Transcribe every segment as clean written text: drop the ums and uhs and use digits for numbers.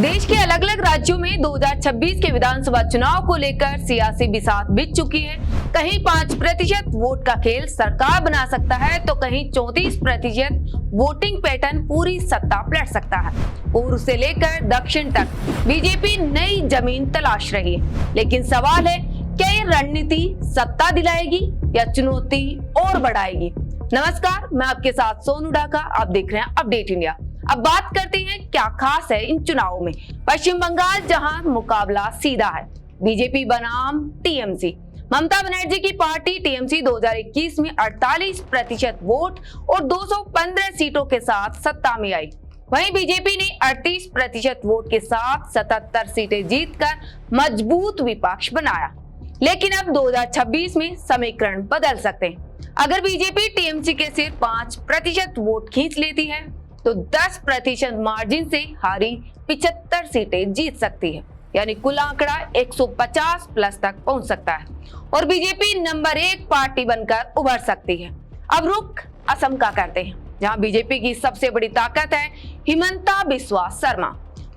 देश के अलग अलग राज्यों में 2026 के विधानसभा चुनाव को लेकर सियासी बिसात बिछ चुकी है। कहीं 5% वोट का खेल सरकार बना सकता है तो कहीं 34% वोटिंग पैटर्न पूरी सत्ता पलट सकता है। पूर्व से लेकर दक्षिण तक बीजेपी नई जमीन तलाश रही है, लेकिन सवाल है क्या ये रणनीति सत्ता दिलाएगी या चुनौती और बढ़ाएगी। नमस्कार, मैं आपके साथ सोनू ढाका, आप देख रहे हैं अपडेट इंडिया। अब बात करते हैं क्या खास है इन चुनावों में। पश्चिम बंगाल जहां मुकाबला सीधा है, बीजेपी बनाम टीएमसी। ममता बनर्जी की पार्टी टीएमसी 2021 में 48% वोट और 215 सीटों के साथ सत्ता में आई। वहीं बीजेपी ने 38% वोट के साथ 77 सीटें जीतकर मजबूत विपक्ष बनाया। लेकिन अब 2026 में समीकरण बदल सकते हैं। अगर बीजेपी टीएमसी के सिर्फ 5% वोट खींच लेती है तो 10% मार्जिन से हारी 75 सीटें जीत सकती है, यानी कुल आंकड़ा 150 प्लस तक पहुंच सकता है और बीजेपी नंबर 1 पार्टी बनकर उभर सकती है। अब रुख असम का करते हैं, जहां बीजेपी की सबसे बड़ी ताकत है हिमंता बिस्वा शर्मा।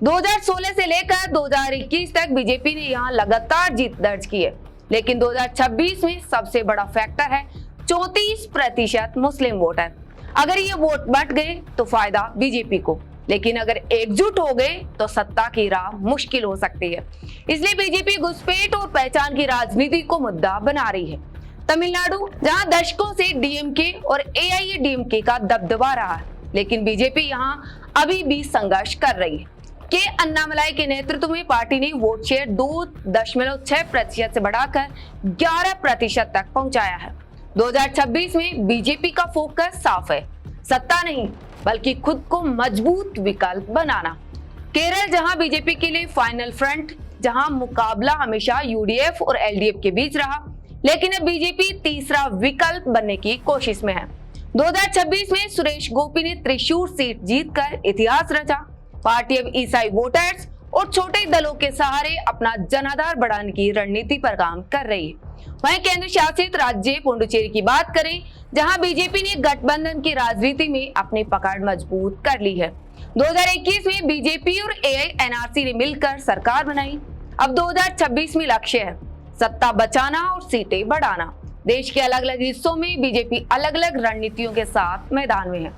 2016 से लेकर 2021 तक बीजेपी ने यहां लगातार जीत दर्ज की है, लेकिन 2026 में सबसे बड़ा फैक्टर है 34% मुस्लिम वोटर। अगर ये वोट बट गए तो फायदा बीजेपी को, लेकिन अगर एकजुट हो गए तो सत्ता की राह मुश्किल हो सकती है। इसलिए बीजेपी घुसपैठ और पहचान की राजनीति को मुद्दा बना रही है। तमिलनाडु, जहां दशकों से डीएमके और एआईएडीएमके का दबदबा रहा है, लेकिन बीजेपी यहां अभी भी संघर्ष कर रही है। के अन्नामलाई के नेतृत्व में पार्टी ने वोट शेयर 2.6% से बढ़ाकर 11% तक पहुंचाया है। 2026 में बीजेपी का फोकस साफ है, सत्ता नहीं बल्कि खुद को मजबूत विकल्प बनाना। केरल, जहां बीजेपी के लिए फाइनल फ्रंट, जहां मुकाबला हमेशा यूडीएफ और एलडीएफ के बीच रहा, लेकिन अब बीजेपी तीसरा विकल्प बनने की कोशिश में है। 2026 में सुरेश गोपी ने त्रिशूर सीट जीतकर इतिहास रचा। पार्टी अब ईसाई वोटर्स और छोटे दलों के सहारे अपना जनाधार बढ़ाने की रणनीति पर काम कर रही है। वहीं केंद्र शासित राज्य पुडुचेरी की बात करें, जहां बीजेपी ने गठबंधन की राजनीति में अपनी पकड़ मजबूत कर ली है। 2021 में बीजेपी और एआईएनआरसी ने मिलकर सरकार बनाई। अब 2026 में लक्ष्य है सत्ता बचाना और सीटें बढ़ाना। देश के अलग अलग हिस्सों में बीजेपी अलग अलग रणनीतियों के साथ मैदान में है।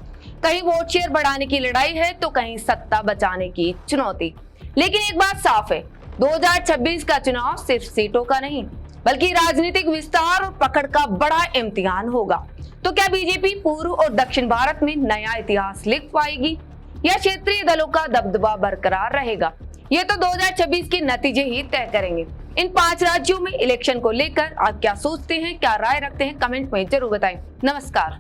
कहीं वोट शेयर बढ़ाने की लड़ाई है तो कहीं सत्ता बचाने की चुनौती। लेकिन एक बात साफ है, 2026 का चुनाव सिर्फ सीटों का नहीं बल्कि राजनीतिक विस्तार और पकड़ का बड़ा इम्तिहान होगा। तो क्या बीजेपी पूर्व और दक्षिण भारत में नया इतिहास लिख पाएगी या क्षेत्रीय दलों का दबदबा बरकरार रहेगा? ये तो 2026 के नतीजे ही तय करेंगे। इन 5 राज्यों में इलेक्शन को लेकर आप क्या सोचते हैं, क्या राय रखते हैं, कमेंट में जरूर बताएं। नमस्कार।